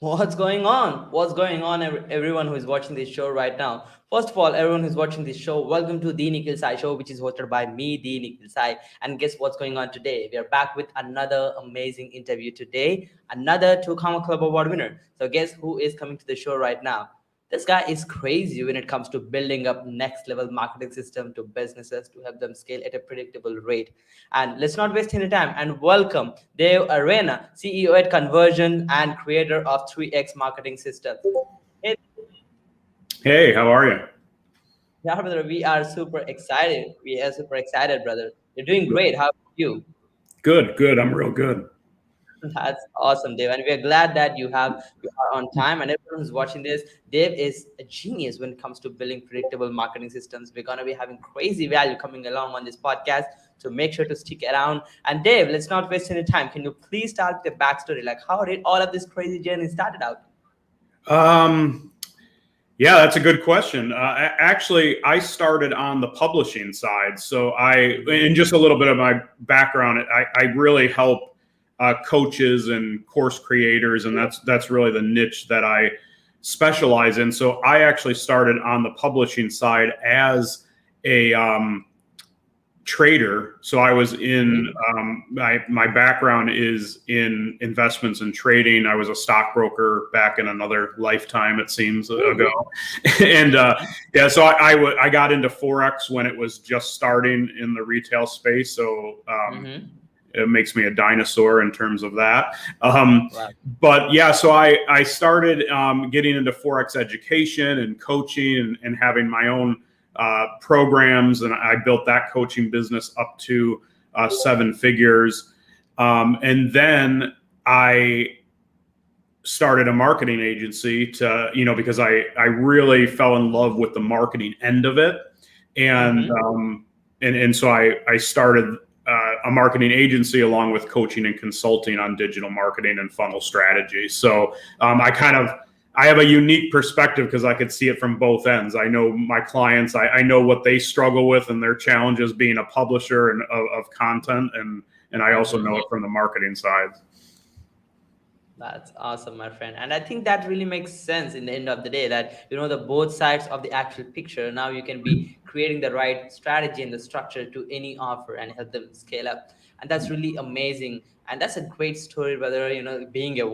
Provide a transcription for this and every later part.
What's going on? What's going on, everyone who is watching this show right now? First of all, everyone who's watching this show, welcome to the Nikhil Sai Show, which is hosted by me, the Nikhil Sai. And guess what's going on today? We are back with another amazing interview today, another Two Comma Club Award winner. So guess who is coming to the show right now? This guy is crazy when it comes to building up next level marketing system to businesses to help them scale at a predictable rate. And let's not waste any time and welcome Dave Arena, CEO at Conversion and creator of 3X Marketing Systems. Hey, Hey, how are you? yeah, brother, we are super excited. We are super excited, brother. You're doing great. How are you? Good. I'm real good. That's awesome, Dave. And we're glad that you are on time. And everyone who's watching this, Dave is a genius when it comes to building predictable marketing systems. We're gonna be having crazy value coming along on this podcast. So make sure to stick around. And Dave, let's not waste any time. Can you please start with the backstory? Like how did all of this crazy journey started out? Um, yeah, that's a good question. Actually, I started on the publishing side. So and just a little bit of my background, I really help coaches and course creators, and that's really the niche that I specialize in. So I actually started on the publishing side as a trader. So I was in my background is in investments and trading. I was a stockbroker back in another lifetime, it seems, ago. And yeah, so I got into Forex when it was just starting in the retail space. So it makes me a dinosaur in terms of that. Wow. But yeah, so I started getting into Forex education and coaching and having my own programs, and I built that coaching business up to 7 figures. And then I started a marketing agency because I really fell in love with the marketing end of it. And so I started a marketing agency along with coaching and consulting on digital marketing and funnel strategy. So I have a unique perspective because I could see it from both ends. I know my clients, I know what they struggle with and their challenges being a publisher and of content. And I also know it from the marketing side. That's awesome, my friend. And I think that really makes sense in the end of the day that, the both sides of the actual picture. Now you can be creating the right strategy and the structure to any offer and help them scale up. And that's really amazing. And that's a great story, whether, being on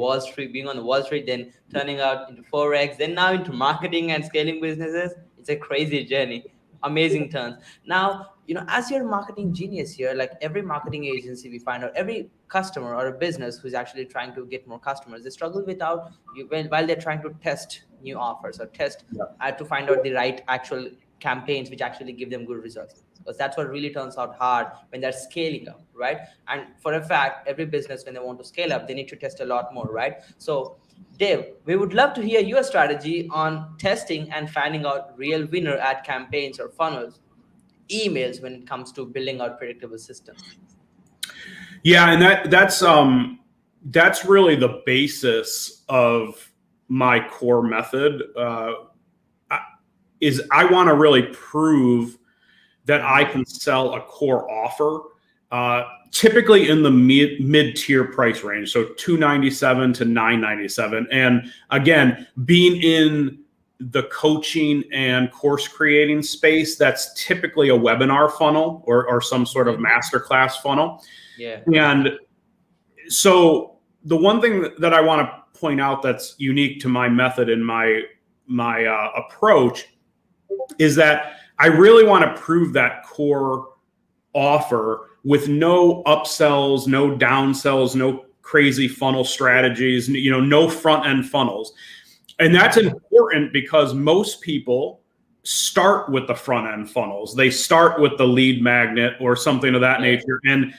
the Wall Street, then turning out into Forex, then now into marketing and scaling businesses. It's a crazy journey. Amazing turns. Now, as you're a marketing genius here, like every marketing agency we find out, every customer or a business who's actually trying to get more customers, they struggle without you while they're trying to test new offers or test to find out the right actual campaigns which actually give them good results, because that's what really turns out hard when they're scaling up, right? And for a fact, every business, when they want to scale up, they need to test a lot more, right? So Dave, we would love to hear your strategy on testing and finding out real winner at campaigns or funnels, emails when it comes to building out predictable systems. Yeah, and that's really the basis of my core method. Is I want to really prove that I can sell a core offer, typically in the mid-tier price range, so $297 to $997. And again, being in the coaching and course creating space, that's typically a webinar funnel or some sort of masterclass funnel. Yeah. And so the one thing that I want to point out that's unique to my method and my approach is that I really want to prove that core offer with no upsells, no downsells, no crazy funnel strategies, no front end funnels. And that's important because most people start with the front end funnels. They start with the lead magnet or something of that nature. And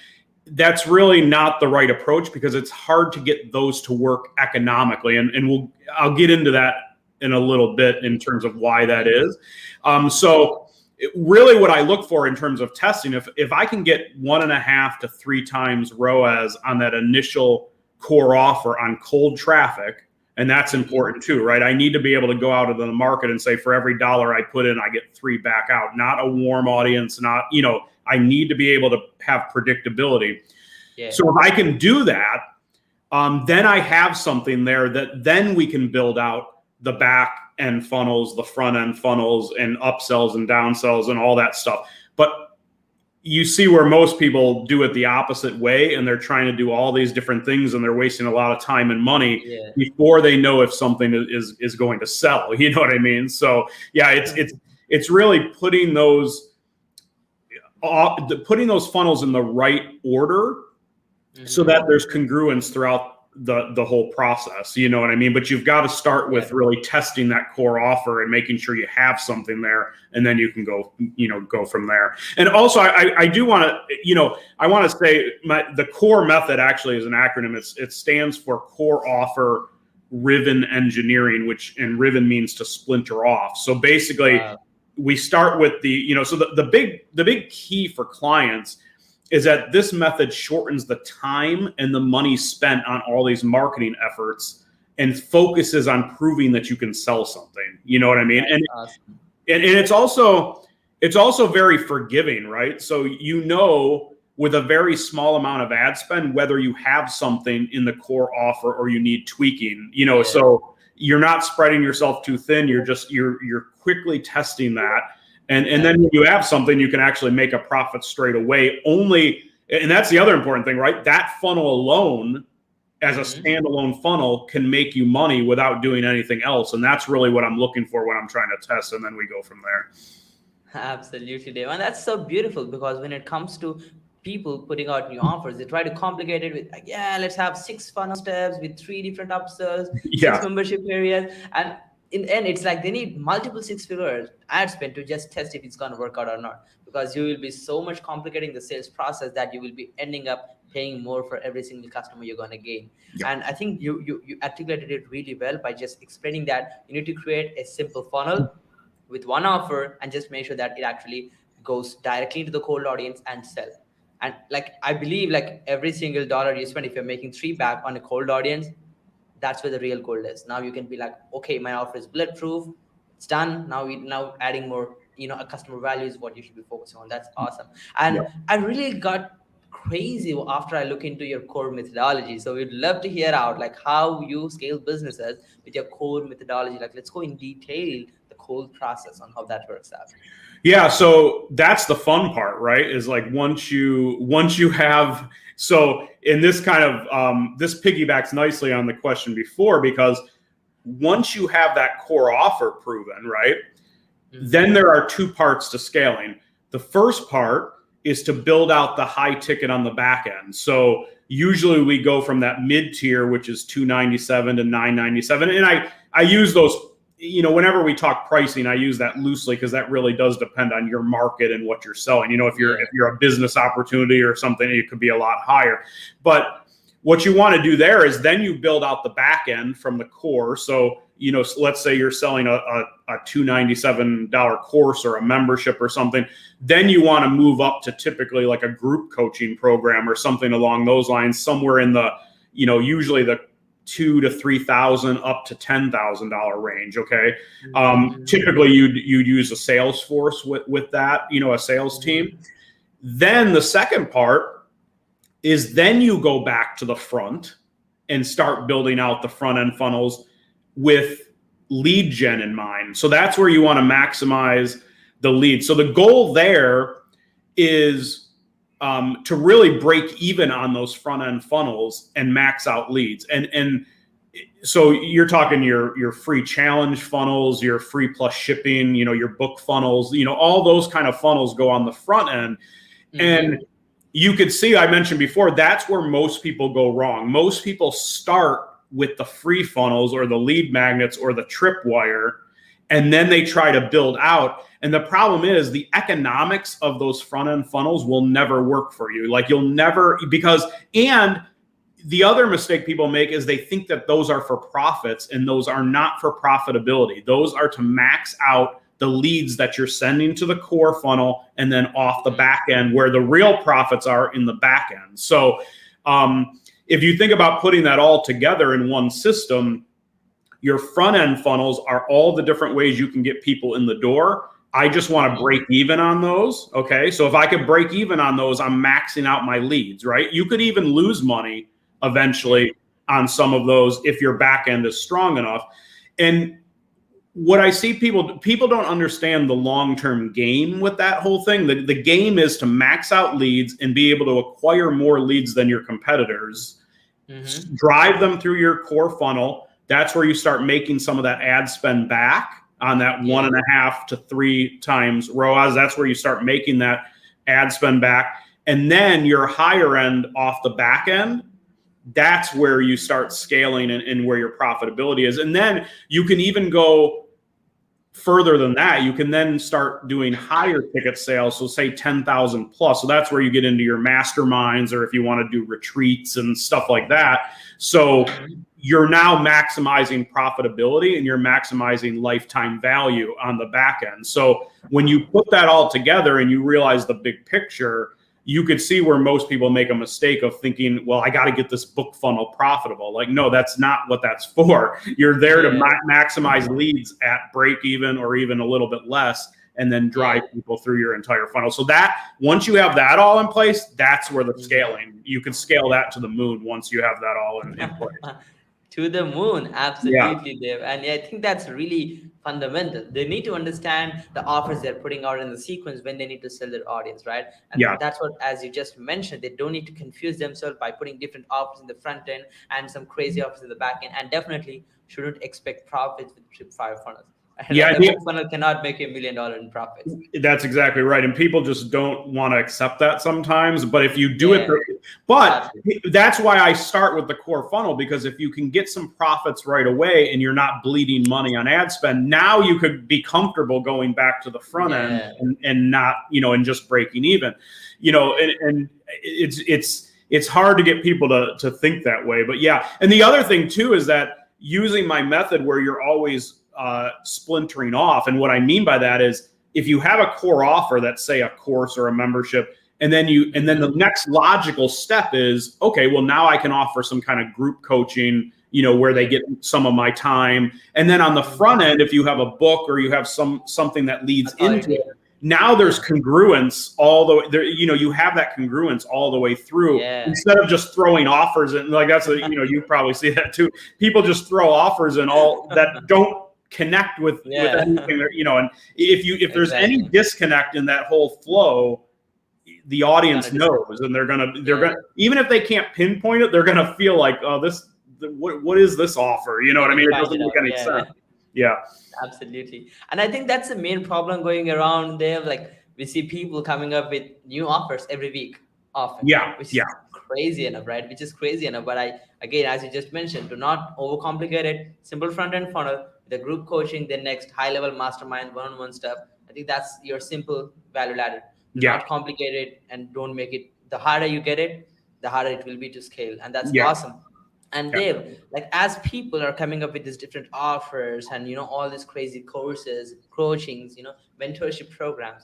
that's really not the right approach because it's hard to get those to work economically. And I'll get into that in a little bit in terms of why that is. So really what I look for in terms of testing, if I can get 1.5 to 3 times ROAS on that initial core offer on cold traffic, and that's important too, right? I need to be able to go out into the market and say, for every dollar I put in, I get 3 back out, not a warm audience, I need to be able to have predictability. Yeah. So if I can do that, then I have something there that then we can build out the back end funnels, the front end funnels, and upsells and downsells and all that stuff. But you see where most people do it the opposite way, and they're trying to do all these different things, and they're wasting a lot of time and money before they know if something is going to sell. You know what I mean? So yeah, it's really putting those funnels in the right order so that there's congruence throughout the whole process. You know what I mean? But you've got to start with really testing that core offer and making sure you have something there, and then you can go from there. And also I do want to, I want to say the CORE method actually is an acronym. It stands for core offer ribbon engineering, and ribbon means to splinter off. So basically we start with so the big key for clients is that this method shortens the time and the money spent on all these marketing efforts and focuses on proving that you can sell something. You know what I mean? That's awesome. And it's also very forgiving, right? So with a very small amount of ad spend, whether you have something in the core offer or you need tweaking, so you're not spreading yourself too thin. You're quickly testing that. And then when you have something, you can actually make a profit straight away. And that's the other important thing, right? That funnel alone, as a standalone funnel, can make you money without doing anything else. And that's really what I'm looking for when I'm trying to test. And then we go from there. Absolutely, Dave. And that's so beautiful, because when it comes to people putting out new offers, they try to complicate it with let's have 6 funnel steps with 3 different upsells, 6 membership areas. And in the end, it's like they need multiple 6-figure ad spend to just test if it's going to work out or not, because you will be so much complicating the sales process that you will be ending up paying more for every single customer you're going to gain. And I think you articulated it really well by just explaining that you need to create a simple funnel with one offer and just make sure that it actually goes directly to the cold audience and sell. And I believe every single dollar you spend, if you're making 3 back on a cold audience, that's where the real gold is. Now you can be okay, my offer is bulletproof, it's done. Now adding more, a customer value is what you should be focusing on. That's awesome. And I really got crazy after I look into your core methodology. So we'd love to hear out how you scale businesses with your core methodology. Let's go in detail the whole process on how that works out. Yeah, so that's the fun part, right? Is once you have, so in this kind of this piggybacks nicely on the question before, because once you have that core offer proven, right, then there are 2 parts to scaling. The first part is to build out the high ticket on the back end. So usually we go from that mid tier, which is $297 to $997, and I use those. Whenever we talk pricing, I use that loosely because that really does depend on your market and what you're selling. If you're a business opportunity or something, it could be a lot higher. But what you want to do there is then you build out the back end from the core. So, let's say you're selling a $297 course or a membership or something. Then you want to move up to typically a group coaching program or something along those lines, somewhere in the, usually the $2,000 to $3,000 up to $10,000 range. Okay. Typically you'd use a sales force with that, a sales team. Then the second part is then you go back to the front and start building out the front end funnels with lead gen in mind. So that's where you want to maximize the lead. So the goal there is to really break even on those front end funnels and max out leads. And so you're talking your free challenge funnels, your free plus shipping, your book funnels, all those kind of funnels go on the front end. And you could see, I mentioned before, that's where most people go wrong. Most people start with the free funnels or the lead magnets or the tripwire, and then they try to build out. And the problem is the economics of those front end funnels will never work for you. You'll never, and the other mistake people make is they think that those are for profits, and those are not for profitability. Those are to max out the leads that you're sending to the core funnel and then off the back end, where the real profits are in the back end. So if you think about putting that all together in one system, your front end funnels are all the different ways you can get people in the door. I just want to break even on those. Okay. So if I could break even on those, I'm maxing out my leads, right? You could even lose money eventually on some of those if your back end is strong enough. And what I see people don't understand the long-term game with that whole thing. The game is to max out leads and be able to acquire more leads than your competitors, drive them through your core funnel. That's where you start making some of that ad spend back on that 1.5 to 3 times ROAS. That's where you start making that ad spend back. And then your higher end off the back end, that's where you start scaling and where your profitability is. And then you can even go further than that. You can then start doing higher ticket sales. So say 10,000 plus. So that's where you get into your masterminds, or if you want to do retreats and stuff like that. So you're now maximizing profitability and you're maximizing lifetime value on the back end. So when you put that all together and you realize the big picture, you could see where most people make a mistake of thinking, well, I got to get this book funnel profitable. Like, no, that's not what that's for. You're there to maximize leads at break even or even a little bit less, and then drive people through your entire funnel. So that once you have that all in place, that's where the scaling, you can scale that to the moon once you have that all in place. To the moon, absolutely, Dave. And I think that's really fundamental. They need to understand the offers they're putting out in the sequence when they need to sell their audience, right? And that's what, as you just mentioned, they don't need to confuse themselves by putting different offers in the front end and some crazy offers in the back end, and definitely shouldn't expect profits with tripwire funnels. The funnel cannot make you $1 million in profits. That's exactly right. And people just don't want to accept that sometimes. But if you do it, but that's why I start with the core funnel, because if you can get some profits right away and you're not bleeding money on ad spend, now you could be comfortable going back to the front end and not, and just breaking even, and it's hard to get people to think that way. But and the other thing too is that using my method where you're always splintering off. And what I mean by that is, if you have a core offer that's, say, a course or a membership, and then the next logical step is, okay, well, now I can offer some kind of group coaching, where they get some of my time. And then on the front end, if you have a book or you have something that leads into it, now there's congruence all the way there. You have that congruence all the way through, instead of just throwing offers in. Like that's you probably see that too. People just throw offers in all that don't connect with anything, and if there's any disconnect in that whole flow, the audience knows, and they're gonna even if they can't pinpoint it, they're gonna feel like, oh, what is this offer? You know what I mean? It doesn't make any sense. Yeah, absolutely. And I think that's the main problem going around there. Like, we see people coming up with new offers every week, often. Which is crazy enough, right? Which is crazy enough. But again, as you just mentioned, do not overcomplicate it. Simple front-end funnel, the group coaching, the next high-level mastermind, one-on-one stuff. I think that's your simple value ladder. Do not complicate it, and don't make it. The harder you get it, the harder it will be to scale. And that's awesome. And Dave, like, as people are coming up with these different offers and, all these crazy courses, coachings, mentorship programs,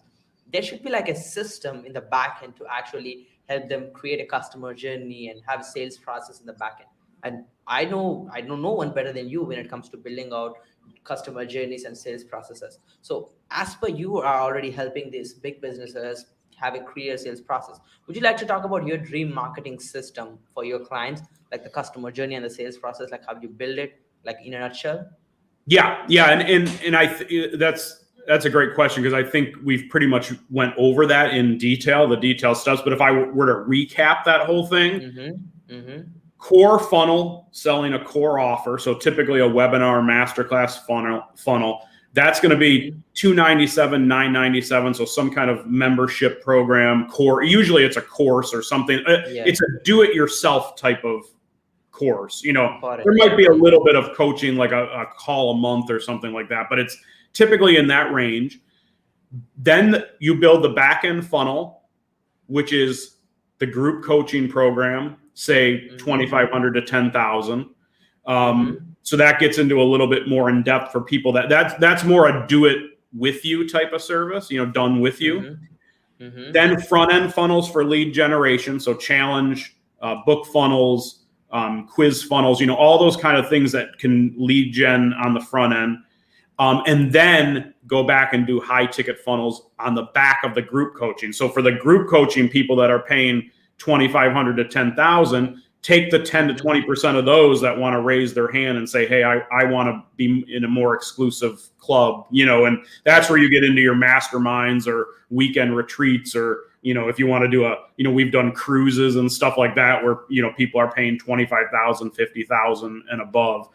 there should be like a system in the back end to actually help them create a customer journey and have a sales process in the back end. And I don't know one better than you when it comes to building out customer journeys and sales processes. So as per you are already helping these big businesses have a clear sales process, would you like to talk about your dream marketing system for your clients, like the customer journey and the sales process, like how you build it, like in a nutshell? And that's a great question, because I think we've pretty much went over that in detail, the detail stuff. But if I were to recap that whole thing, core funnel, selling a core offer. So typically a webinar, masterclass funnel, that's going to be $297, $997. So some kind of membership program, core. Usually it's a course or something. It's a do-it-yourself type of course. There might be a little bit of coaching, like a call a month or something like that, but it's typically in that range. Then you build the back end funnel, which is the group coaching program, say 2,500 to 10,000. So that gets into a little bit more in depth for people that's more a do it with you type of service, done with you. Then front end funnels for lead generation. So challenge, book funnels, quiz funnels, all those kind of things that can lead gen on the front end. And then go back and do high ticket funnels on the back of the group coaching. So for the group coaching people that are paying 2,500 to 10,000, take the 10 to 20% of those that want to raise their hand and say, hey, I want to be in a more exclusive club, and that's where you get into your masterminds or weekend retreats, or, if you want to do we've done cruises and stuff like that where, people are paying 25,000, 50,000 and above,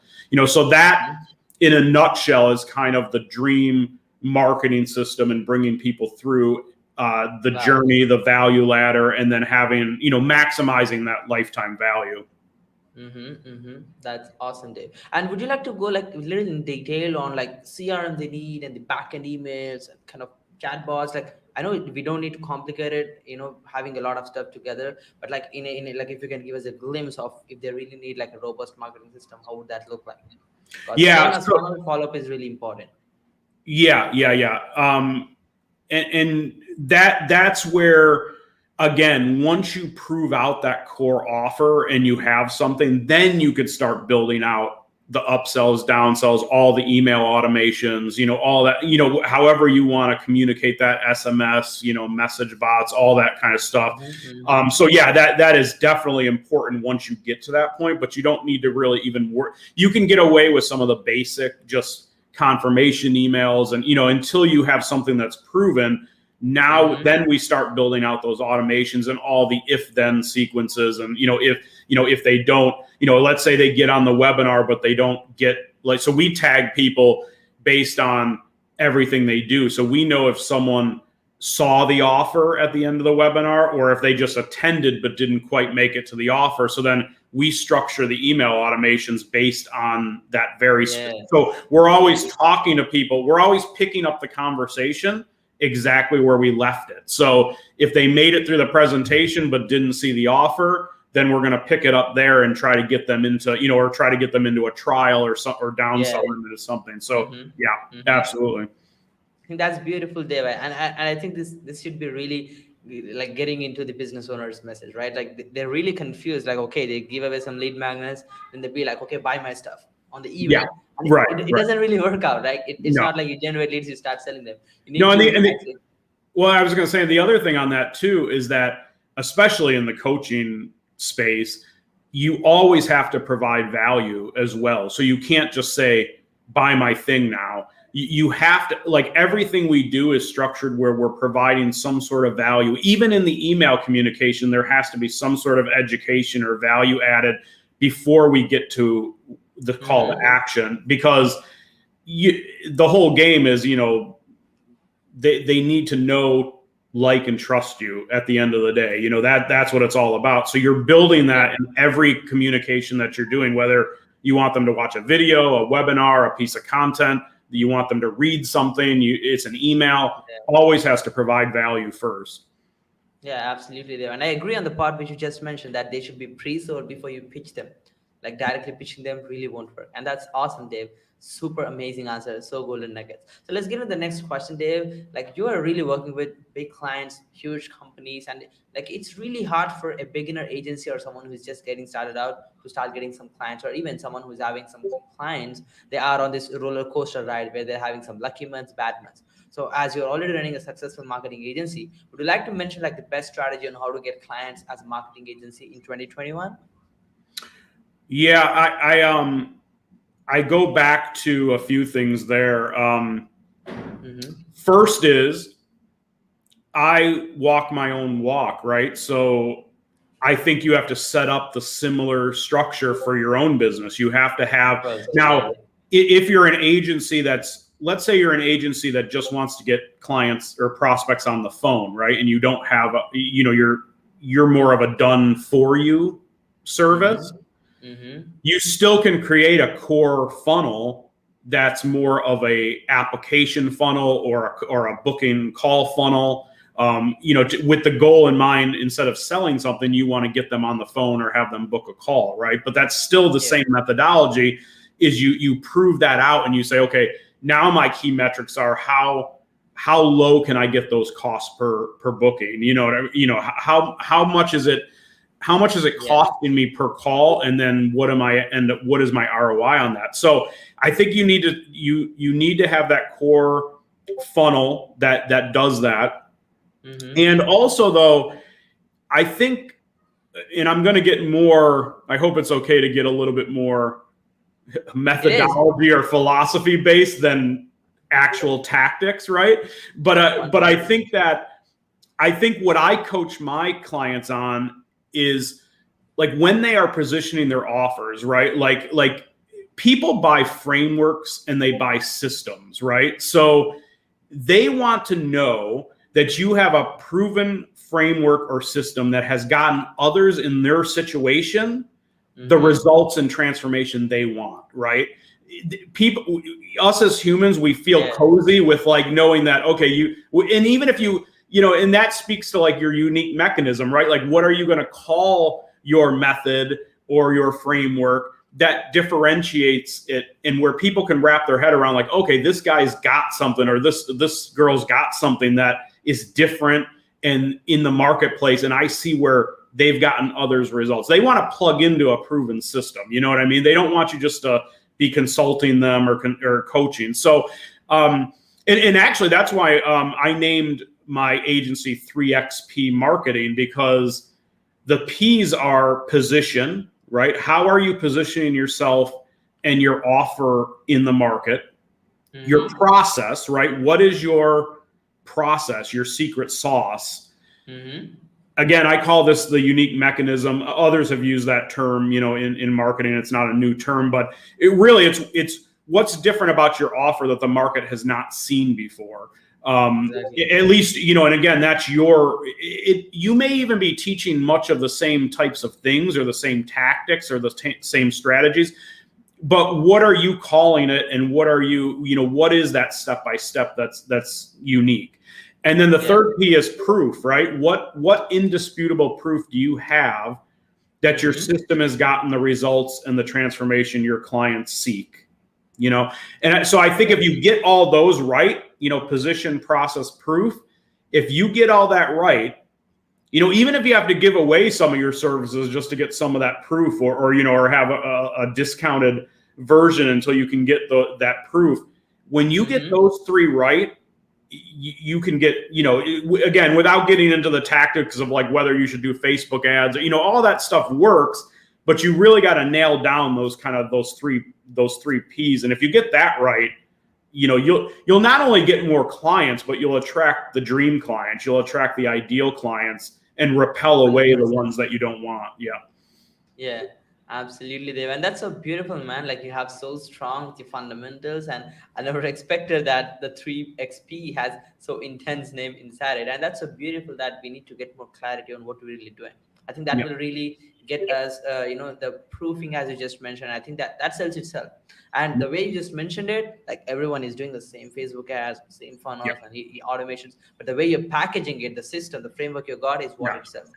so that in a nutshell is kind of the dream marketing system and bringing people through the journey, the value ladder, and then having, maximizing that lifetime value. That's awesome, Dave. And would you like to go like a little in detail on like CRM they need and the backend emails and kind of chatbots? Like I know we don't need to complicate it, having a lot of stuff together, but like in a like if you can give us a glimpse of if they really need like a robust marketing system, how would that look like? Because Yeah, funnel follow-up is really important. Yeah. And that's where, again, once you prove out that core offer and you have something, then you could start building out the upsells, downsells, all the email automations, all that, however you want to communicate that, SMS, message bots, all that kind of stuff. So yeah, that is definitely important once you get to that point, but you don't need to really even work. You can get away with some of the basic, just confirmation emails and, until you have something that's proven. Now, then we start building out those automations and all the if-then sequences. And, if they don't, let's say they get on the webinar, but they don't get so we tag people based on everything they do. So we know if someone saw the offer at the end of the webinar or if they just attended but didn't quite make it to the offer. So then we structure the email automations based on that very. So we're always talking to people. We're always picking up the conversation exactly where we left it. So if they made it through the presentation but didn't see the offer, then we're going to pick it up there and try to get them into, or try to get them into a trial or downsell them into something. So absolutely. I think that's beautiful, Dave. And I think this should be really like getting into the business owner's message, right? Like they're really confused. Like, okay, they give away some lead magnets and they'll be like, okay, buy my stuff on the email. Yeah. And right. It doesn't really work out, right? It's not like you generate leads, you start selling them. Well, I was going to say the other thing on that too is that, especially in the coaching space, you always have to provide value as well. So you can't just say, buy my thing now. You have to, like, everything we do is structured where we're providing some sort of value. Even in the email communication, there has to be some sort of education or value added before we get to the call to action, because the whole game is, they need to know, like, and trust you at the end of the day. That's what it's all about. So you're building that in every communication that you're doing, whether you want them to watch a video, a webinar, a piece of content, you want them to read something, it's an email, always has to provide value first. Yeah, absolutely. And I agree on the part which you just mentioned, that they should be pre-sold before you pitch them. Like directly pitching them really won't work. And that's awesome, Dave. Super amazing answer. So golden nuggets. So let's get into the next question, Dave. Like, you are really working with big clients, huge companies, and like it's really hard for a beginner agency or someone who's just getting started out to start getting some clients, or even someone who's having some clients. They are on this roller coaster ride where they're having some lucky months, bad months. So as you're already running a successful marketing agency, would you like to mention like the best strategy on how to get clients as a marketing agency in 2021? Yeah, I go back to a few things there. First is I walk my own walk, right? So I think you have to set up the similar structure for your own business. You have to have, now, if you're an agency let's say you're an agency that just wants to get clients or prospects on the phone, right? And you don't have, you're more of a done for you service. You still can create a core funnel that's more of a application funnel or a booking call funnel, with the goal in mind. Instead of selling something, you want to get them on the phone or have them book a call, right? But that's still the same methodology. Is you prove that out and you say, okay, now my key metrics are how low can I get those costs per booking? How much is it? How much is it costing me per call? And then what is my ROI on that? So I think you need to have that core funnel that does that. And also, though, I think and I'm going to get more, I hope it's okay to get a little bit more It is. methodology or philosophy based than actual tactics, right? But I think what I coach my clients on is like when they are positioning their offers, right? Like people buy frameworks and they buy systems, right? So they want to know that you have a proven framework or system that has gotten others in their situation the results and transformation they want, right? People, us as humans, we feel cozy with like knowing that, okay, and even if and that speaks to like your unique mechanism, right? Like, what are you going to call your method or your framework that differentiates it, and where people can wrap their head around like, okay, this guy's got something, or this girl's got something that is different and in the marketplace, and I see where they've gotten others results. They want to plug into a proven system. You know what I mean? They don't want you just to be consulting them or coaching. So, and actually that's why I named my agency 3XP Marketing, because the P's are position, right? How are you positioning yourself and your offer in the market? Your process, right? What is your process, your secret sauce? Again, I call this the unique mechanism. Others have used that term, in marketing. It's not a new term, but it's what's different about your offer that the market has not seen before. Exactly. At least, and again, that's you may even be teaching much of the same types of things or the same tactics or the same strategies, but what are you calling it? And what are what is that step-by-step that's unique? And then the third P is proof, right? What indisputable proof do you have that your system has gotten the results and the transformation your clients seek? And so I think if you get all those right, position, process, proof, if you get all that right, even if you have to give away some of your services just to get some of that proof, or have a discounted version until you can get that proof, when you get those three right, you can get, again, without getting into the tactics of like whether you should do Facebook ads, all that stuff works, but you really got to nail down those three P's. And if you get that right, you'll not only get more clients, but you'll attract the dream clients, you'll attract the ideal clients and repel away the ones that you don't want. Yeah, absolutely, Dave. And that's so beautiful, man. Like you have so strong with your fundamentals, and I never expected that the 3XP has so intense name inside it. And that's so beautiful that we need to get more clarity on what we're really doing. I think that will really get us, the proofing, as you just mentioned. I think that sells itself. And the way you just mentioned it, like everyone is doing the same Facebook ads, same funnels and automations, but the way you're packaging it, the system, the framework you got is what it sells.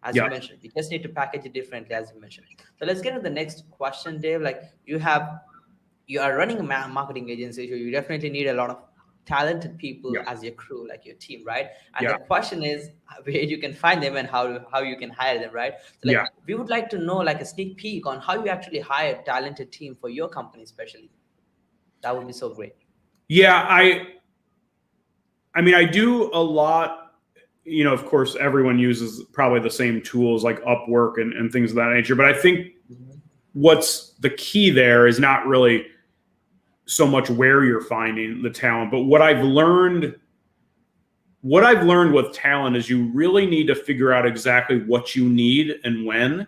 As you mentioned, you just need to package it differently, as you mentioned. So let's get to the next question, Dave. Like you are running a marketing agency, so you definitely need a lot of talented people as your crew, like your team, right? And the question is where you can find them and how you can hire them, right? So we would like to know like a sneak peek on how you actually hire a talented team for your company, especially. That would be so great. Yeah, I mean, I do a lot. Of course, everyone uses probably the same tools like Upwork and things of that nature. But I think what's the key there is not really so much where you're finding the talent, but what I've learned with talent is you really need to figure out exactly what you need and when.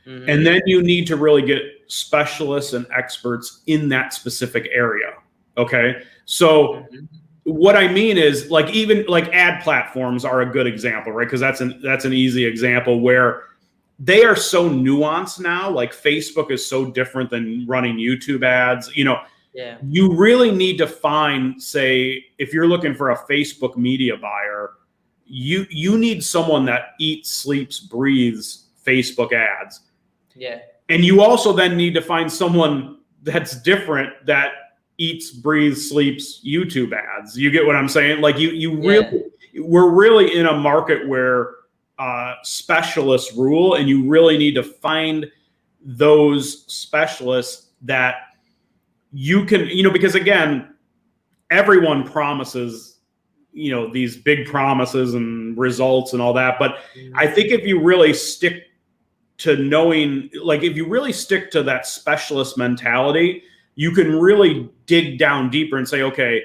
And then you need to really get specialists and experts in that specific area. Okay. So what I mean is like, even like ad platforms are a good example, right? Because that's an easy example where they are so nuanced now. Like Facebook is so different than running YouTube ads. You really need to find, say, if you're looking for a Facebook media buyer, you need someone that eats, sleeps, breathes Facebook ads. Yeah. And you also then need to find someone that's different that eats, breathes, sleeps YouTube ads. You get what I'm saying? Like we're really in a market where specialists rule, and you really need to find those specialists that you can, because again, everyone promises, these big promises and results and all that. But I think if you really stick to knowing, like, if you really stick to that specialist mentality, you can really dig down deeper and say, okay,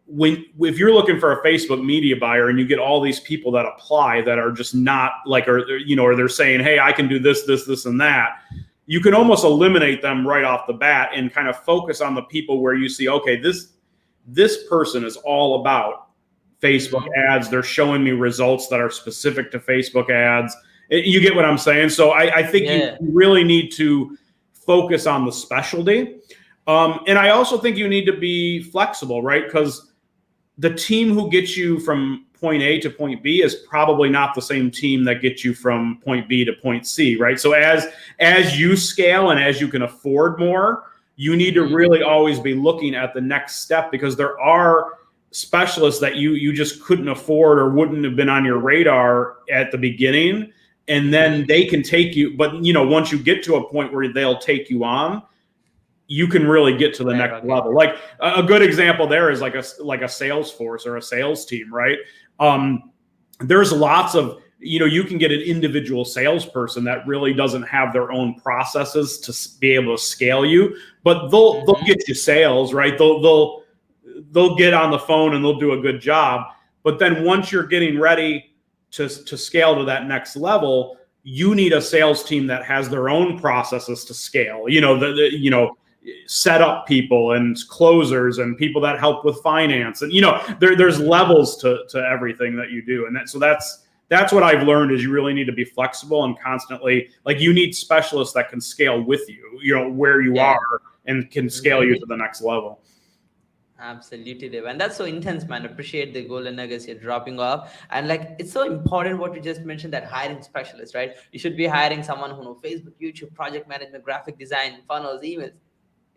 if you're looking for a Facebook media buyer and you get all these people that apply that are just not like, or they're saying, hey, I can do this, and that, you can almost eliminate them right off the bat and kind of focus on the people where you see, okay, this person is all about Facebook ads. They're showing me results that are specific to Facebook ads. You get what I'm saying? So I think you really need to focus on the specialty. And I also think you need to be flexible, right? Because the team who gets you from point A to point B is probably not the same team that gets you from point B to point C, right? So as you scale and as you can afford more, you need to really always be looking at the next step, because there are specialists that you just couldn't afford or wouldn't have been on your radar at the beginning. And then they can take you, but once you get to a point where they'll take you on, you can really get to the next level. Like a good example there is like a sales force or a sales team, right? There's lots of, you can get an individual salesperson that really doesn't have their own processes to be able to scale you, but they'll get you sales, right? They'll get on the phone and they'll do a good job. But then once you're getting ready to scale to that next level, you need a sales team that has their own processes to scale. Set up people and closers and people that help with finance, and there's levels to everything that you do, and that's what I've learned is you really need to be flexible and constantly, like, you need specialists that can scale with you, where you are, and can scale you to the next level. Absolutely, Dave. And that's so intense, man. Appreciate the golden nuggets you're dropping off. And like, it's so important what you just mentioned, that hiring specialists, right? You should be hiring someone who knows Facebook, YouTube, project management, graphic design, funnels, emails.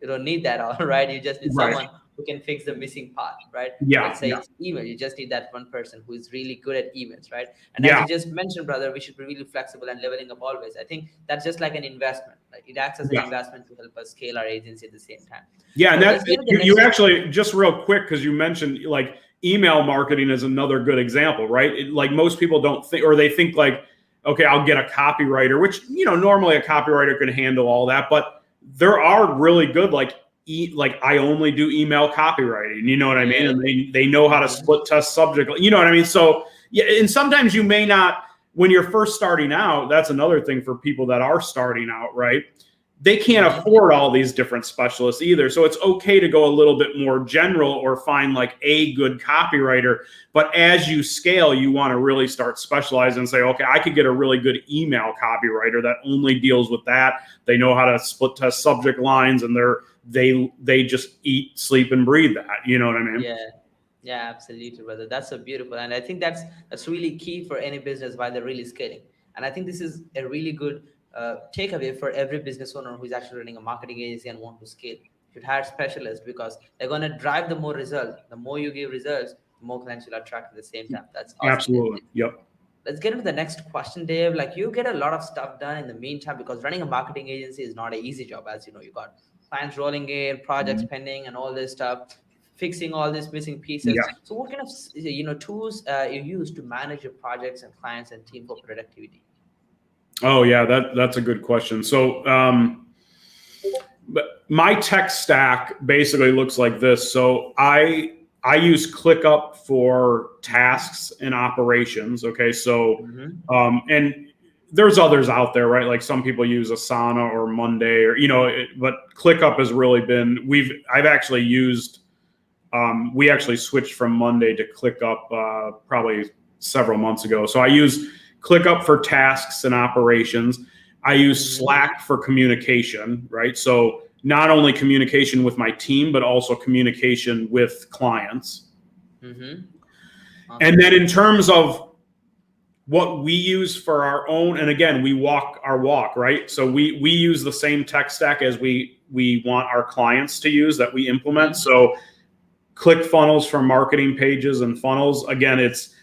You don't need that all, right? You just need someone who can fix the missing part, right? Let's say it's email. You just need that one person who is really good at emails, right? And as you just mentioned, brother, we should be really flexible and leveling up always. I think that's just like an investment. Like, it acts as an investment to help us scale our agency at the same time. Yeah, and that's you actually, just real quick, because you mentioned like email marketing is another good example, right? Like, most people don't think, or they think like, okay, I'll get a copywriter, which normally a copywriter can handle all that, but there are really good, like I only do email copywriting, you know what I mean? And they know how to split test subject, you know what I mean? So and sometimes you may not, when you're first starting out, that's another thing for people that are starting out, right? They can't afford all these different specialists either. So it's okay to go a little bit more general or find like a good copywriter. But as you scale, you want to really start specializing and say, okay, I could get a really good email copywriter that only deals with that. They know how to split test subject lines, and they just eat, sleep, and breathe that. You know what I mean? Yeah, absolutely, brother. That's so beautiful. And I think that's really key for any business while they're really scaling. And I think this is a really good takeaway for every business owner who's actually running a marketing agency and want to scale. You should hire specialists, because they're going to drive the more results. The more you give results, the more clients you'll attract at the same time. That's awesome. Absolutely. Yep. Let's get into the next question, Dave. Like, you get a lot of stuff done in the meantime, because running a marketing agency is not an easy job. As you know, you got clients rolling in, projects pending, and all this stuff, fixing all these missing pieces. So what kind of tools you use to manage your projects and clients and team for productivity? Oh yeah, that's a good question. So but my tech stack basically looks like this. So I use ClickUp for tasks and operations. Okay, so and there's others out there, right? Like, some people use Asana or Monday, or but ClickUp has really been. I've actually used. We actually switched from Monday to ClickUp probably several months ago. So I use ClickUp for tasks and operations. I use Slack for communication, right? So not only communication with my team, but also communication with clients. Awesome. And then in terms of what we use for our own, and again, we walk our walk, right? So we use the same tech stack as we want our clients to use, that we implement. So ClickFunnels for marketing pages and funnels. Again, it's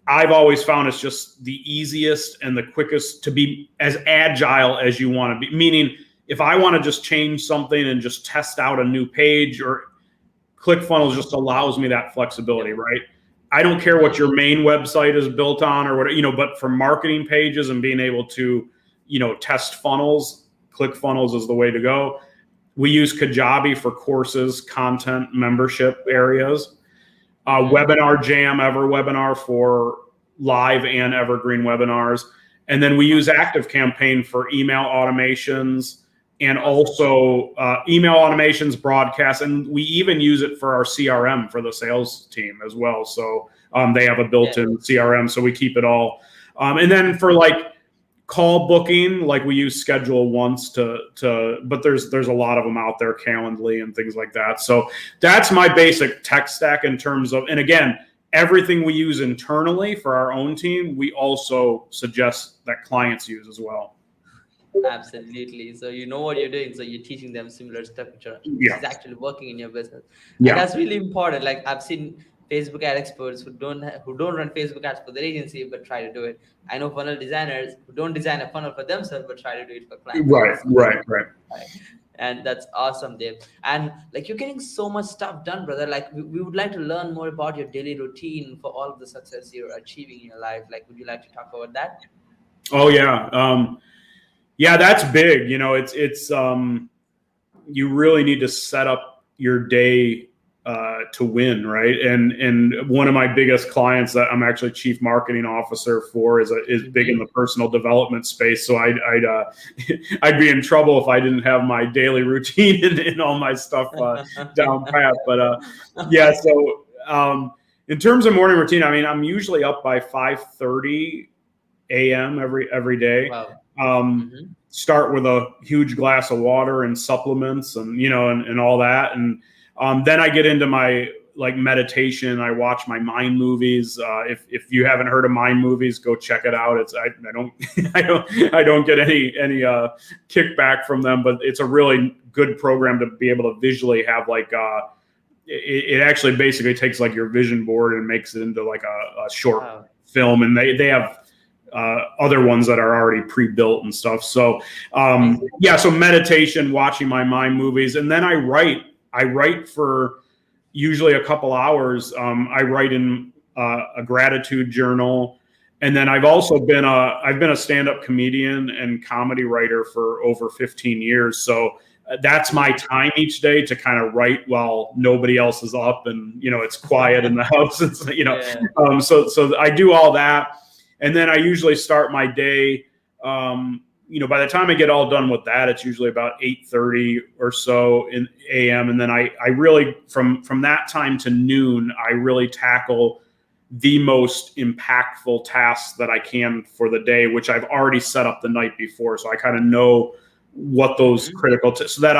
I've always found it's just the easiest and the quickest to be as agile as you want to be. Meaning, if I want to just change something and just test out a new page, or ClickFunnels just allows me that flexibility, right? I don't care what your main website is built on or what, but for marketing pages and being able to test funnels. ClickFunnels is the way to go. We use Kajabi for courses, content, membership areas. Webinar Jam, EverWebinar for live and evergreen webinars. And then we use ActiveCampaign for email automations and also email automations, broadcasts. And we even use it for our CRM for the sales team as well. So they have a built-in CRM, so we keep it all. And then for like call booking, like we use Schedule Once but there's a lot of them out there, Calendly and things like that. So that's my basic tech stack in terms of, and again, everything we use internally for our own team, we also suggest that clients use as well. Absolutely. So you know what you're doing. So you're teaching them similar stuff which is actually working in your business. Yeah. And that's really important. Like I've seen Facebook ad experts who don't run Facebook ads for their agency but try to do it. I know funnel designers who don't design a funnel for themselves but try to do it for clients. Right. And that's awesome, Dave. And like you're getting so much stuff done, brother. Like we would like to learn more about your daily routine for all of the success you're achieving in your life. Like, would you like to talk about that? Oh yeah. Yeah, that's big. It's you really need to set up your day to win, right? And one of my biggest clients that I'm actually chief marketing officer for is big in the personal development space. So I'd be in trouble if I didn't have my daily routine and all my stuff down pat. But yeah, so in terms of morning routine, I mean, I'm usually up by 5:30 a.m. every day. Wow. Start with a huge glass of water and supplements and and all that, and then I get into my like meditation. I watch my mind movies. If you haven't heard of mind movies, go check it out. I don't get any kickback from them, but it's a really good program to be able to visually have like it actually basically takes like your vision board and makes it into like a short film, and they have other ones that are already pre-built and stuff. So so meditation, watching my mind movies, and then I write for usually a couple hours. I write in a gratitude journal, and then I've also been a stand-up comedian and comedy writer for over 15 years. So that's my time each day to kind of write while nobody else is up and it's quiet in the house. It's, so I do all that. And then I usually start my day, by the time I get all done with that, it's usually about 8:30 or so in a.m. And then I really, from that time to noon, I really tackle the most impactful tasks that I can for the day, which I've already set up the night before. So I kind of know what those critical, so that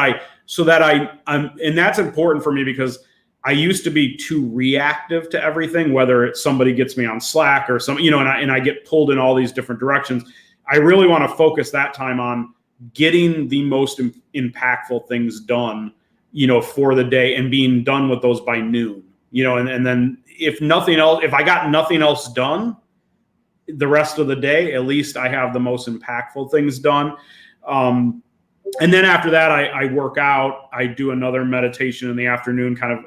I'm, and that's important for me because I used to be too reactive to everything, whether it's somebody gets me on Slack or some, and I get pulled in all these different directions. I really want to focus that time on getting the most impactful things done, for the day and being done with those by noon, and then if nothing else, if I got nothing else done the rest of the day, at least I have the most impactful things done. And then after that, I work out. I do another meditation in the afternoon. Kind of,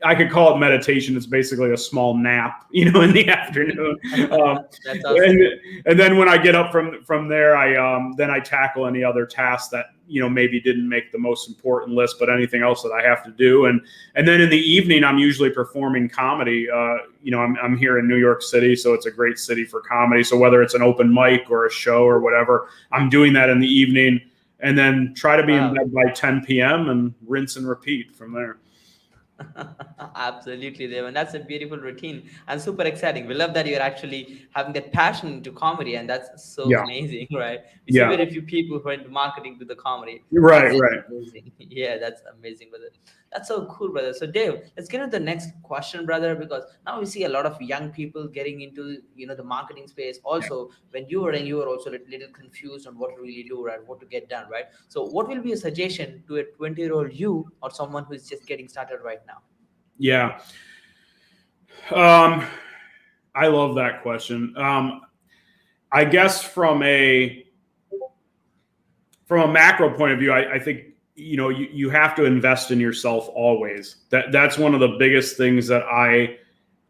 I could call it meditation. It's basically a small nap, in the afternoon. That's awesome. And then when I get up from there, I tackle any other tasks that maybe didn't make the most important list, but anything else that I have to do. And then in the evening, I'm usually performing comedy. I'm here in New York City, so it's a great city for comedy. So whether it's an open mic or a show or whatever, I'm doing that in the evening. And then try to be in bed by 10 p.m. and rinse and repeat from there. Absolutely, Dev. And that's a beautiful routine and super exciting. We love that you're actually having that passion into comedy, and that's so amazing, right? We see very few people who are into marketing do the comedy. Right. Amazing. Yeah, that's amazing, brother. That's so cool, brother. So Dave, let's get into the next question, brother, because now we see a lot of young people getting into the marketing space. Also, when you were also a little confused on what to really do, right? What to get done, right? So what will be a suggestion to a 20-year-old you or someone who is just getting started right now? Yeah. I love that question. I guess from a macro point of view, I think you have to invest in yourself always. That's one of the biggest things that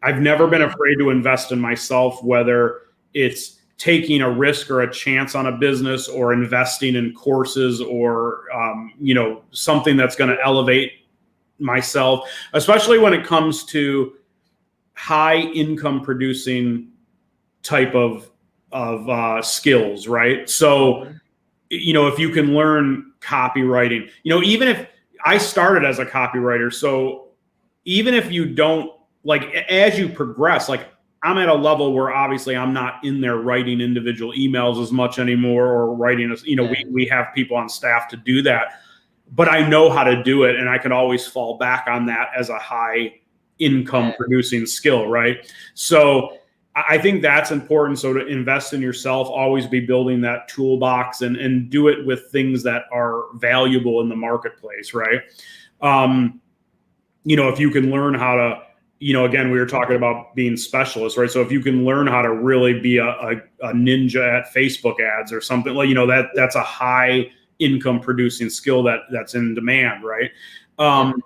I've never been afraid to invest in myself, whether it's taking a risk or a chance on a business or investing in courses or, something that's going to elevate myself, especially when it comes to high income producing type of skills, right? So, if you can learn copywriting, even if I started as a copywriter, so even if you don't, like, as you progress, like I'm at a level where obviously I'm not in there writing individual emails as much anymore, or writing, we have people on staff to do that, but I know how to do it, and I can always fall back on that as a high income producing skill, right? So I think that's important. So to invest in yourself, always be building that toolbox, and do it with things that are valuable in the marketplace, right? If you can learn how to, again, we were talking about being specialists, right? So if you can learn how to really be a ninja at Facebook ads or something, like, that's a high income producing skill that's in demand, right? And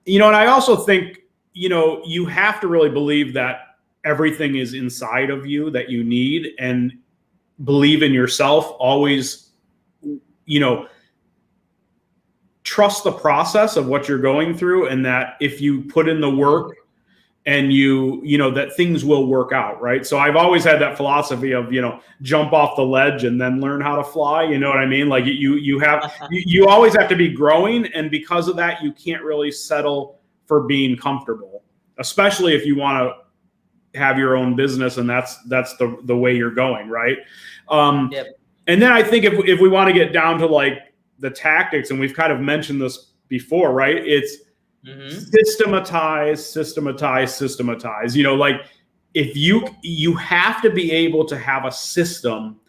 I also think, you have to really believe that everything is inside of you that you need, and believe in yourself. Always, trust the process of what you're going through, and that if you put in the work and that things will work out, right? So I've always had that philosophy of, jump off the ledge and then learn how to fly. You know what I mean? Like you always have to be growing. And because of that, you can't really settle for being comfortable, especially if you want to have your own business and that's the way you're going, right? And then I think if we want to get down to like the tactics, and we've kind of mentioned this before, right? It's systematize. Like if you have to be able to have a system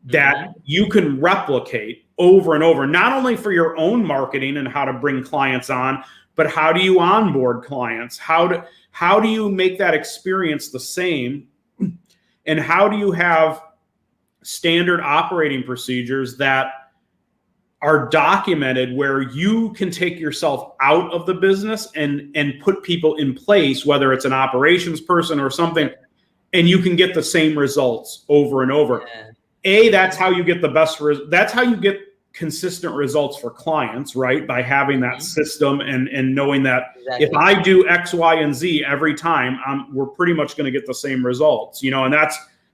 that you can replicate over and over, not only for your own marketing and how to bring clients on, but how do you onboard clients? How do you make that experience the same? And how do you have standard operating procedures that are documented, where you can take yourself out of the business and put people in place, whether it's an operations person or something, and you can get the same results over and over. That's how you get the best. That's how you get consistent results for clients, right? By having that system and knowing that if I do X, Y, and Z every time, we're pretty much going to get the same results, and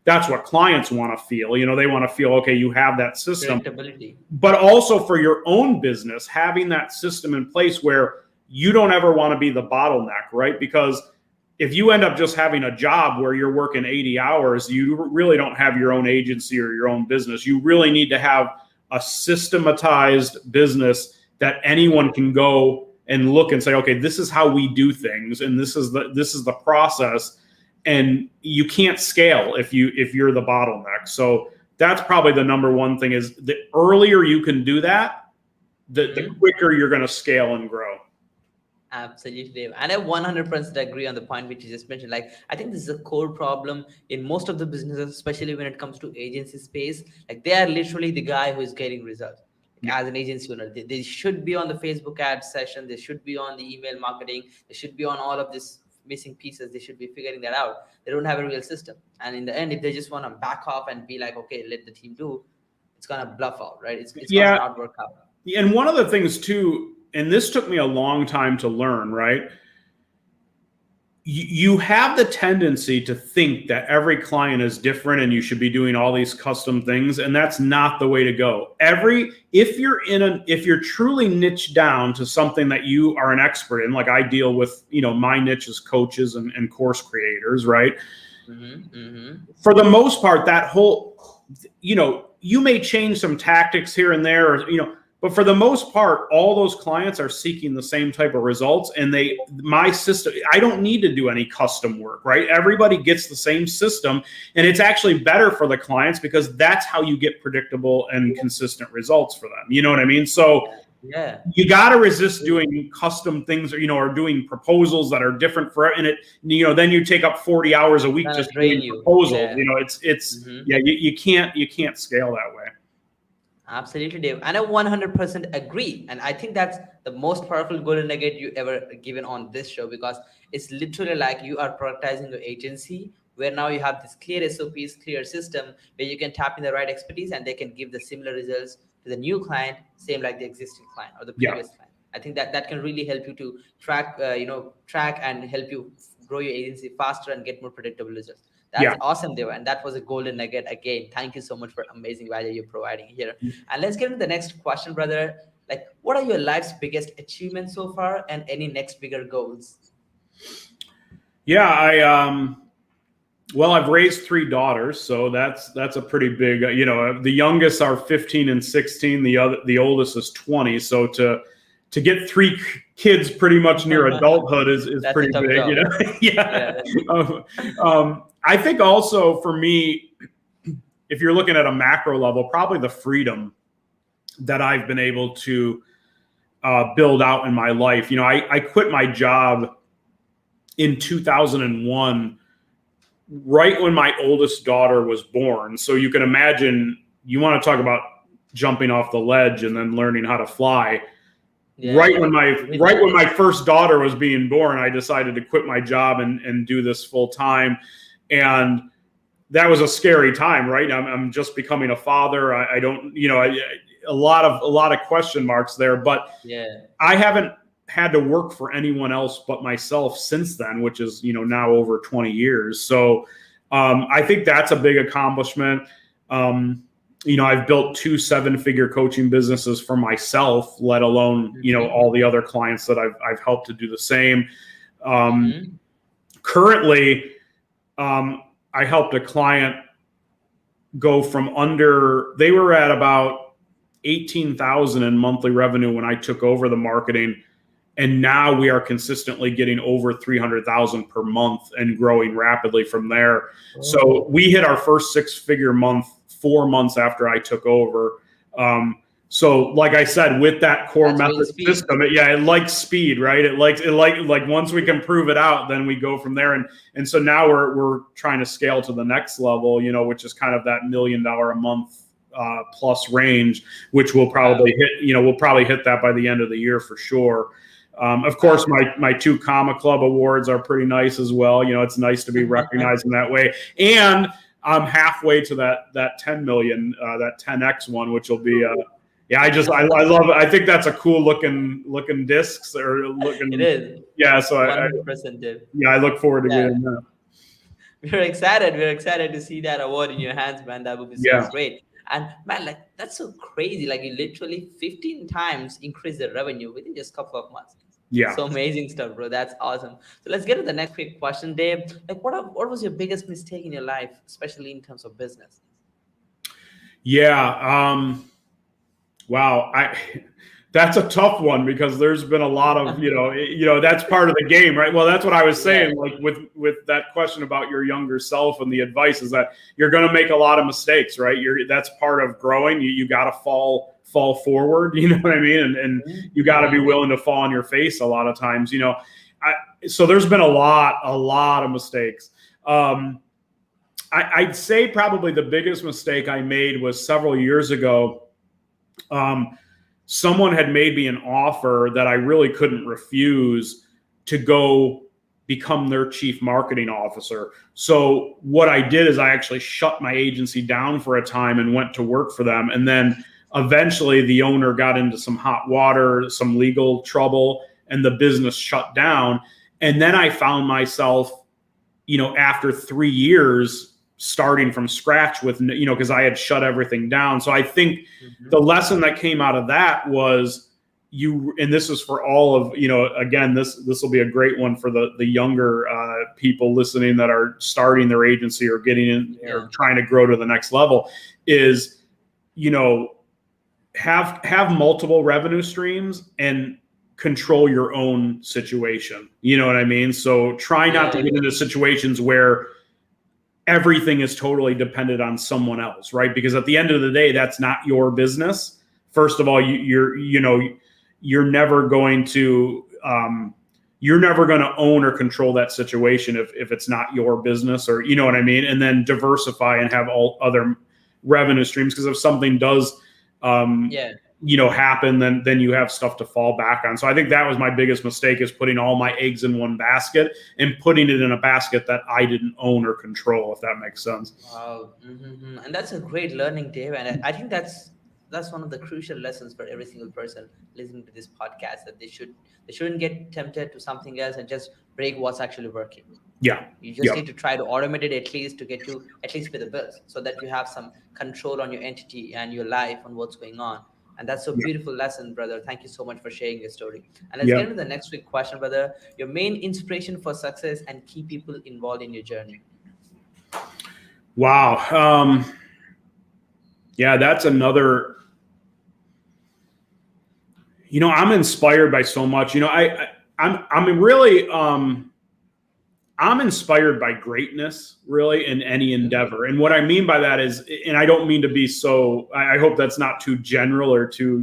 that's what clients want to feel. They want to feel, okay, you have that system. But also for your own business, having that system in place where you don't ever want to be the bottleneck, right? Because if you end up just having a job where you're working 80 hours, you really don't have your own agency or your own business. You really need to have a systematized business that anyone can go and look and say, okay, this is how we do things, and this is the process. And you can't scale if you're the bottleneck. So that's probably the number one thing, is the earlier you can do that, the quicker you're going to scale and grow. Absolutely, Dave. And I 100% agree on the point which you just mentioned. Like, I think this is a core problem in most of the businesses, especially when it comes to agency space. Like, they are literally the guy who is getting results. As an agency owner, they should be on the Facebook ad session. They should be on the email marketing. They should be on all of this missing pieces. They should be figuring that out. They don't have a real system. And in the end, if they just want to back off and be like, okay, let the team do, it's going to bluff out, right? It's going to not work out. And one of the things too, and this took me a long time to learn, right? You have the tendency to think that every client is different and you should be doing all these custom things. And that's not the way to go. If you're truly niched down to something that you are an expert in, like I deal with, my niche is coaches and course creators, right? For the most part, that whole, you may change some tactics here and there, or, but for the most part, all those clients are seeking the same type of results. And my system, I don't need to do any custom work, right? Everybody gets the same system. And it's actually better for the clients, because that's how you get predictable and consistent results for them. You know what I mean? So you got to resist doing custom things, or doing proposals that are different for it. And then you take up 40 hours a week just doing proposals. You can't scale that way. Absolutely, Dave. And I 100% agree. And I think that's the most powerful golden nugget you ever given on this show, because it's literally like you are prioritizing your agency where now you have this clear SOPs, clear system where you can tap in the right expertise and they can give the similar results to the new client, same like the existing client or the Yeah. previous client. I think that can really help you to track and help you grow your agency faster and get more predictable results. That's Yeah. awesome, Deva. And that was a golden nugget again. Thank you so much for amazing value you're providing here. And let's get into the next question, brother. Like, what are your life's biggest achievements so far and any next bigger goals? Yeah, well, I've raised 3 daughters, so that's a pretty big. The youngest are 15 and 16. The oldest is 20. So to get 3 kids pretty much near adulthood is pretty big. Job. Yeah. I think also for me, if you're looking at a macro level, probably the freedom that I've been able to build out in my life. I quit my job in 2001, right when my oldest daughter was born. So you can imagine, you want to talk about jumping off the ledge and then learning how to fly. Yeah. Right when my first daughter was being born, I decided to quit my job and do this full time. And that was a scary time, right? I'm just becoming a father. I don't, a lot of question marks there, but I haven't had to work for anyone else but myself since then, which is, now over 20 years. So I think that's a big accomplishment. I've built 2 7-figure coaching businesses for myself, let alone, all the other clients that I've helped to do the same. Currently, I helped a client go from they were at about 18,000 in monthly revenue when I took over the marketing. And now we are consistently getting over 300,000 per month and growing rapidly from there. Oh. So we hit our first 6-figure month 4 months after I took over. So like I said, with that core method system, it likes speed, right? It likes once we can prove it out, then we go from there. And so now we're trying to scale to the next level, which is kind of that $1 million a month plus range, which we'll probably hit. We'll probably hit that by the end of the year for sure. Of course, my 2 Comma Club awards are pretty nice as well. It's nice to be recognized in that way. And I'm halfway to that 10 million, that 10X one, which will be, I love it. I think that's a cool looking discs or looking. It is. Yeah. So 100%. I look forward to getting that. We're excited to see that award in your hands, man. That would be so great. And man, that's so crazy. You literally 15 times increase the revenue within just a couple of months. Yeah. So amazing stuff, bro. That's awesome. So let's get to the next quick question, Dave. What was your biggest mistake in your life, especially in terms of business? Yeah. Wow. That's a tough one because there's been a lot of, that's part of the game, right? Well, that's what I was saying, with that question about your younger self and the advice is that you're going to make a lot of mistakes, right? That's part of growing. You got to fall forward, you know what I mean? And you got to be willing to fall on your face a lot of times, so there's been a lot of mistakes. I'd say probably the biggest mistake I made was several years ago. Someone had made me an offer that I really couldn't refuse to go become their chief marketing officer. So what I did is I actually shut my agency down for a time and went to work for them. And then eventually the owner got into some hot water, some legal trouble, and the business shut down. And then I found myself, after 3 years, starting from scratch with, because I had shut everything down. So I think the lesson that came out of that was and this is for all of, again, this will be a great one for the younger people listening that are starting their agency or getting in or trying to grow to the next level is, have multiple revenue streams and control your own situation. You know what I mean? So try not to get into situations where everything is totally dependent on someone else, right? Because at the end of the day, that's not your business. First of all, you're never going to own or control that situation if it's not your business, or you know what I mean. And then diversify and have all other revenue streams, because if something does happen, then you have stuff to fall back on. So I think that was my biggest mistake, is putting all my eggs in one basket and putting it in a basket that I didn't own or control, if that makes sense. Wow. And that's a great learning, Dave. And I think that's one of the crucial lessons for every single person listening to this podcast, that they shouldn't get tempted to something else and just break what's actually working. Yeah. You just need to try to automate it, at least to get you at least pay the bills, so that you have some control on your entity and your life, on what's going on. And that's a beautiful lesson, brother. Thank you so much for sharing your story. And let's get into the next week question, brother. Your main inspiration for success and key people involved in your journey. Wow. Yeah, that's another, I'm inspired by so much. I'm inspired by greatness, really, in any endeavor. And what I mean by that is, and I don't mean to be so, I hope that's not too general or too,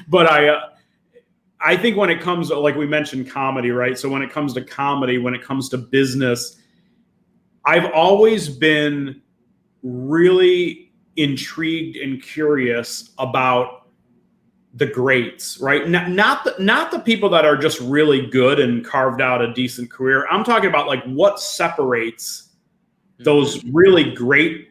but I think when it comes to, like we mentioned, comedy, right? So when it comes to comedy, when it comes to business, I've always been really intrigued and curious about the greats, right? Not the people that are just really good and carved out a decent career. I'm talking about like what separates those really great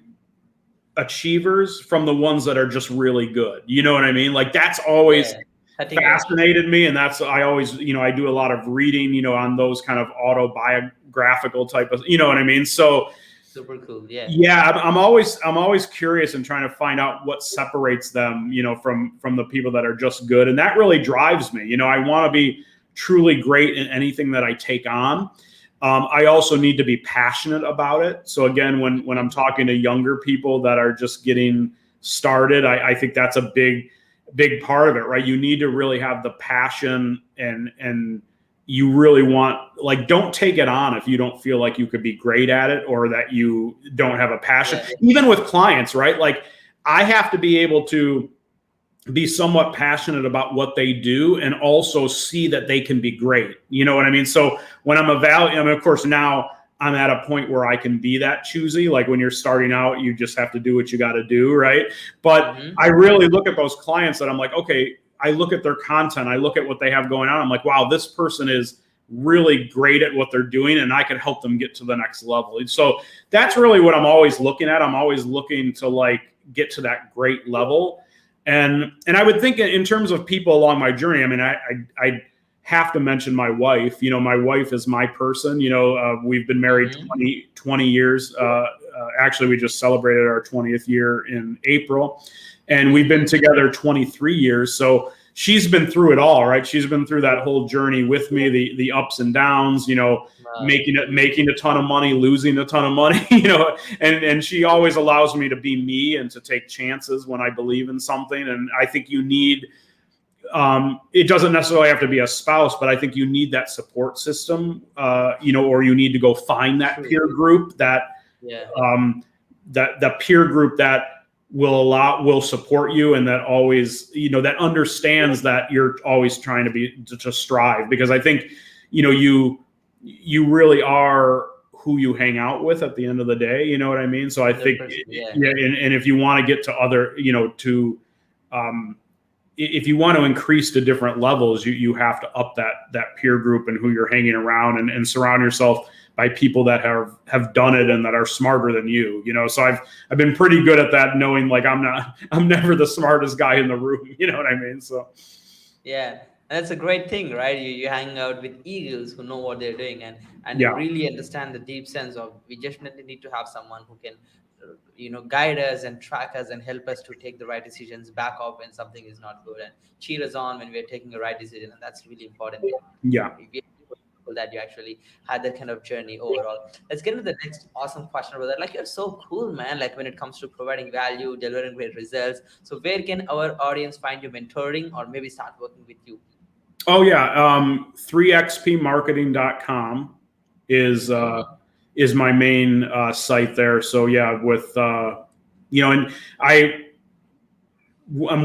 achievers from the ones that are just really good. You know what I mean? Like that's always fascinated me. And I always, I do a lot of reading, on those kind of autobiographical type of, you know what I mean? So super cool. Yeah. Yeah. I'm always curious and trying to find out what separates them, from the people that are just good. And that really drives me. I want to be truly great in anything that I take on. I also need to be passionate about it. So again, when I'm talking to younger people that are just getting started, I think that's a big part of it, right? You need to really have the passion and you really want, like, don't take it on if you don't feel like you could be great at it or that you don't have a passion. Even with clients, right? Like I have to be able to be somewhat passionate about what they do and also see that they can be great. You know what I mean? So when I'm of course now I'm at a point where I can be that choosy. Like when you're starting out, you just have to do what you got to do. Right. But I really look at those clients that I'm like, okay, I look at their content. I look at what they have going on. I'm like, wow, this person is really great at what they're doing and I can help them get to the next level. And so that's really what I'm always looking at. I'm always looking to like get to that great level. And I would think in terms of people along my journey, I mean, I have to mention my wife. My wife is my person. We've been married 20 years. Actually, we just celebrated our 20th year in April. And we've been together 23 years. So she's been through it all, right? She's been through that whole journey with me, the ups and downs, making a ton of money, losing a ton of money, and she always allows me to be me and to take chances when I believe in something. And I think you need, it doesn't necessarily have to be a spouse, but I think you need that support system, or you need to go find that peer group that peer group that will support you and that always, that understands that you're always trying to strive, because I think, you really are who you hang out with at the end of the day. You know what I mean? So I think, and if you want to get to other, if you want to increase to different levels, you have to up that peer group and who you're hanging around and surround yourself by people that have done it and that are smarter than you. So I've been pretty good at that, knowing like I'm never the smartest guy in the room. You know what I mean? So yeah. And that's a great thing, right? You hang out with eagles who know what they're doing and they really understand the deep sense of, we definitely need to have someone who can guide us and track us and help us to take the right decisions, back off when something is not good, and cheer us on when we're taking the right decision. And that's really important. That you actually had that kind of journey overall. Let's get into the next awesome question, brother. Like, you're so cool, man. Like when it comes to providing value, delivering great results. So where can our audience find you mentoring or maybe start working with you? Oh yeah. 3xpmarketing.com is my main site there. So yeah, with and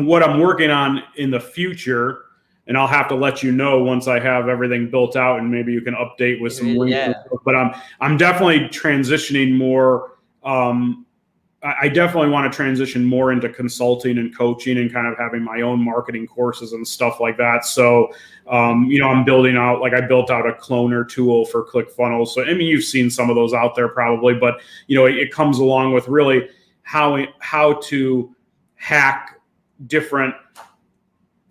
what I'm working on in the future, and I'll have to let you know once I have everything built out, and maybe you can update with some links. But I'm definitely transitioning more I definitely want to transition more into consulting and coaching and kind of having my own marketing courses and stuff like that. So, I'm building out, like I built out a cloner tool for ClickFunnels. So, I mean, you've seen some of those out there probably, but, it comes along with really how to hack different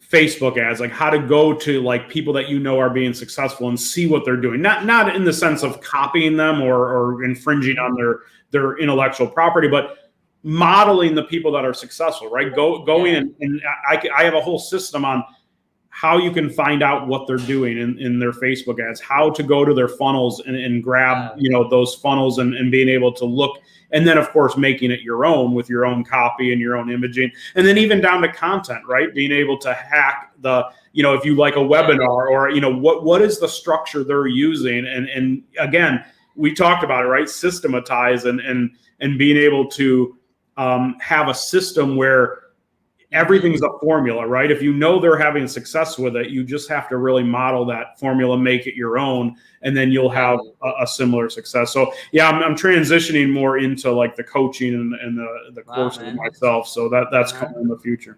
Facebook ads, like how to go to like people that are being successful and see what they're doing. Not in the sense of copying them or infringing on their intellectual property, but modeling the people that are successful, right? Going and I have a whole system on how you can find out what they're doing in their Facebook ads, how to go to their funnels and grab, those funnels and being able to look. And then, of course, making it your own with your own copy and your own imaging. And then even down to content, right? Being able to hack if you like a webinar or, what is the structure they're using? And again, we talked about it, right? Systematize and being able to have a system where everything's a formula, right? If they're having success with it, you just have to really model that formula, make it your own, and then you'll have a similar success. So yeah, I'm transitioning more into like the coaching and the courses myself. So that's coming in the future.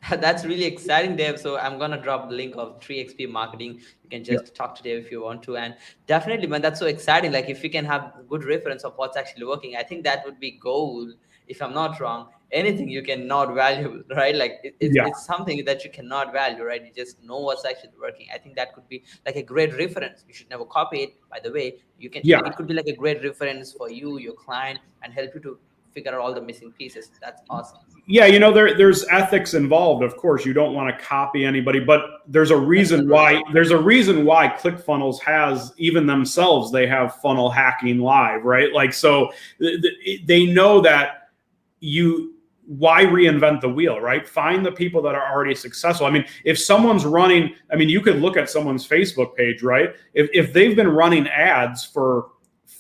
That's really exciting, Dave. So I'm gonna drop the link of 3XP Marketing. You can just talk to Dave if you want to. And definitely, man, that's so exciting. Like if you can have good reference of what's actually working, I think that would be gold. If I'm not wrong, anything you cannot value, right? Like it's something that you cannot value, right? You just know what's actually working. I think that could be like a great reference. You should never copy it, by the way. You can. It could be like a great reference for you, your client, and help you to figure out all the missing pieces. That's awesome. Yeah, there's ethics involved. Of course, you don't want to copy anybody, but there's a reason why ClickFunnels has even themselves. They have funnel hacking live, right? Like so, they know that why reinvent the wheel, right? Find the people that are already successful. I mean, if someone's running, you could look at someone's Facebook page, right? If they've been running ads for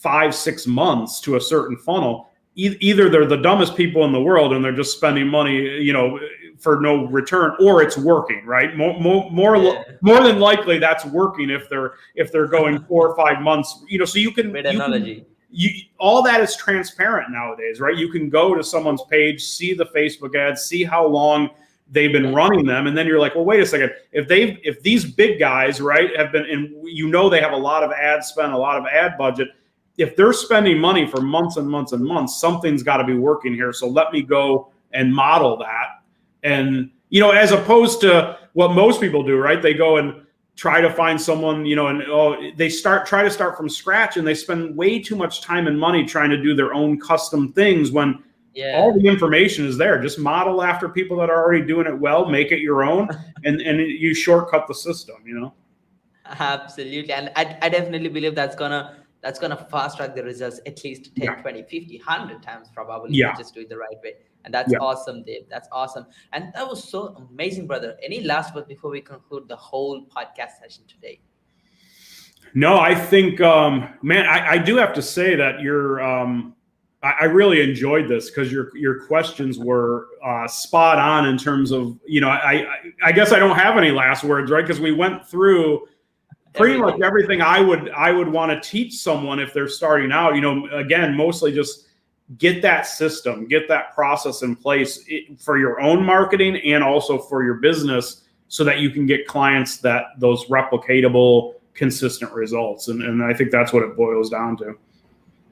5-6 months to a certain funnel, either they're the dumbest people in the world and they're just spending money, for no return, or it's working, right? More than likely that's working if they're going 4 or 5 months, so you can. Great analogy. All that is transparent nowadays, right? You can go to someone's page, see the Facebook ads, see how long they've been running them, and then you're like, well, wait a second. If these big guys, right, have been, and they have a lot of ad spend, a lot of ad budget. If they're spending money for months and months and months, something's got to be working here. So let me go and model that. And, as opposed to what most people do, right? They go and try to find someone, and they try to start from scratch, and they spend way too much time and money trying to do their own custom things when all the information is there. Just model after people that are already doing it well, make it your own, and you shortcut the system, Absolutely. And I definitely believe that's gonna fast track the results at least 10, 20, 50, 100 times probably. You just do it the right way. And that's awesome, Dave. That's awesome. And that was so amazing, brother. Any last words before we conclude the whole podcast session today? No, I think, man, I do have to say that I really enjoyed this because your questions were spot on in terms of, I guess I don't have any last words, right? Because we went through pretty much everything I would want to teach someone if they're starting out. Again, mostly just get that system, get that process in place for your own marketing and also for your business, so that you can get clients those replicatable, consistent results. And I think that's what it boils down to.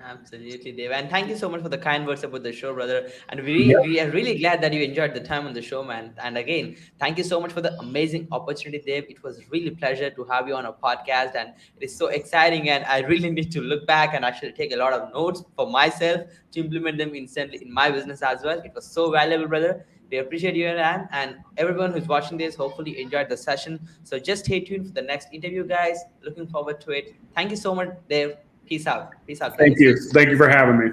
Absolutely, Dave. And thank you so much for the kind words about the show, brother. And we are really glad that you enjoyed the time on the show, man. And again, thank you so much for the amazing opportunity, Dave. It was really a pleasure to have you on a podcast, and it is so exciting. And I really need to look back and actually take a lot of notes for myself to implement them instantly in my business as well. It was so valuable, brother. We appreciate you and everyone who's watching this. Hopefully enjoyed the session. So just stay tuned for the next interview, guys. Looking forward to it. Thank you so much, Dave. Peace out. Peace out. Thank you. Thank you for having me.